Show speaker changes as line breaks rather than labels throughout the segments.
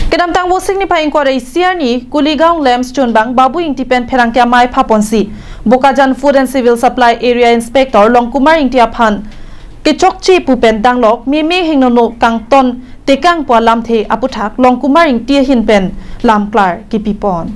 Kedam tang wosing ni pa inquiry siar ni Kuligaung Lems Chunbang Babu Ingtipen Pherangkya Mai Phaponsi Bokajan Food and Civil Supply Area Inspector Longkumar Ingtia Phan Kichokchi Pupen Danglok Mimi Hingnono Kangton Tekang Pwa Lamthe Aputhak Longkumar Ingtia Hinpen Lamklar Kipipon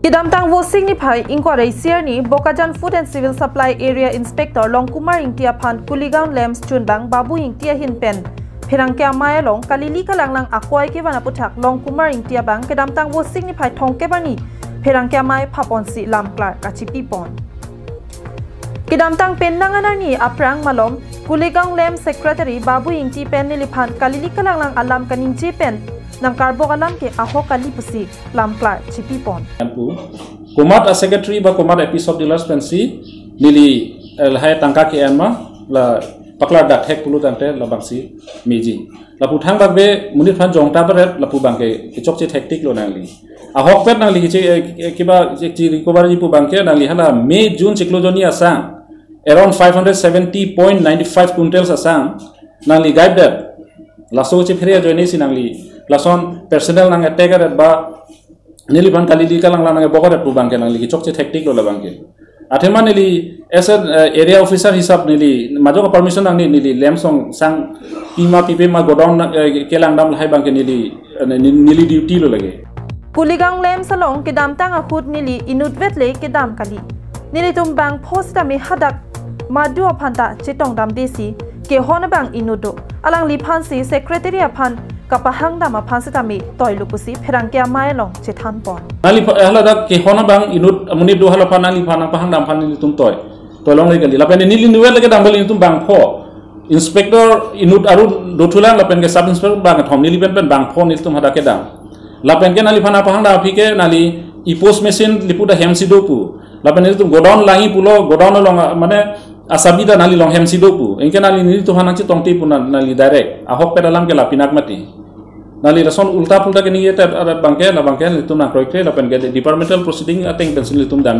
Kedam tang wosing ni pa inquiry siar ni Bokajan Food and Civil Supply Area Inspector Longkumar Ingtia Phan Kuligaung Lems Chunbang Babu Ingtia Hinpen Pherangkya Mai long kalili kalanglang akwai ke bana puthak Longkumar Ingtia bang kedam tang wosing ni phai thong ke bani Pherangkya Mai Phaponsi Lamklar Kachipipon Kedam tang pennanganar ni aprang malom Kuligaung Lem Secretary Babu Ingti pen niliphan kalili kalanglang alam kaningji pen nang karbo alam ke aho kali pusi Lamklar Chipipon
Komat a secretary ba komat episode dealers pensi nili hai tangka ke anma la paklar dak hek pulu tante la bangsi meji la puthang bagbe munit phan jongta baret la pu bangke ke chokche hektik lo nangli a hok pet nangli ke ba ji recovery pu bangke nangli hala May June chiklo joni asang around 570.95 quintals asang nangli guide that la so che phre joine si nangli la son personnel nang attacker ba nili ban kali di kalang nang bokore pu bangke nangli ke chokche hektik lo la bangke Athema nili as an area officer hisab nili majok permission nang nili lemsong sang pima pipe ma godown kelang dam hai bangke nili duty lo lage
Kuligaung Lem salong kedam tang akhut nili inutvet le kedam kali nili tumbang post mi hadak madu phanta chitong dam desi ke hona bang inudo alang li phansi secretary aphan kapahang dama phansitami toilupusi Pherangkya Mai long chethan pon
nali hala dak ke hona bang inut amuni do hala phanali phana pahang dam phan tum toilong le gali lapen nili nuel le dam bali tum bang pho inspector inut aru dotulang lapen ke sub inspector bang thom nili pen bang pho nil tum hada ke dam lapen ke nali phana pahang da phike nali e post machine lipuda hemsido pu lapen nili tum godown langi pulo godown long mane asabida nali long hemsido pu enke nali nili to hana chi tongti pu nali direct ahok pe dalam ke lapinak mati nali rason ulta pulta ke niye tab bangke la bangke litum na kroikre la pen ke departmental proceeding ateng pensil litum dam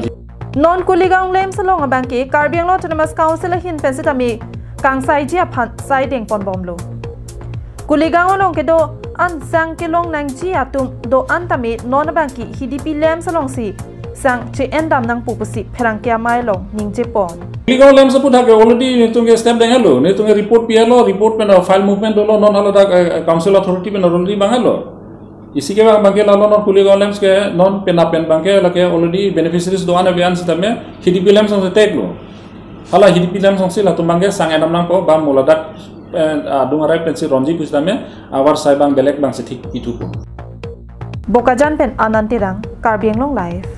non Kuligaung Lem salong bangke Karbi Anglong Autonomous Council hin pensitami kangsai ji aphan sai deng pon bomlo Kuligaung long ke do an sang ke long nang ji atum do antami non bangki HDP Lem salong si sang che endam nang pupusi Pherangkya Mai long ningje pon
Kuligaung Lem saput ha already nitung step dengalo nitung report pialo report pen file movement lo non hala council authority pen already bangalo isi ke bangke la non Kuligaung Lem ke non pen bangke la ke already beneficiaries do ana bean sitame HDP Lem song tek lo hala HDP Lem song sila tumbangke sang enam nang ko ba moladak dungarai pensi ronji pusitame awar sai bang belek bang setik itu
Bokajan pen Anantirang Karbi Anglong Live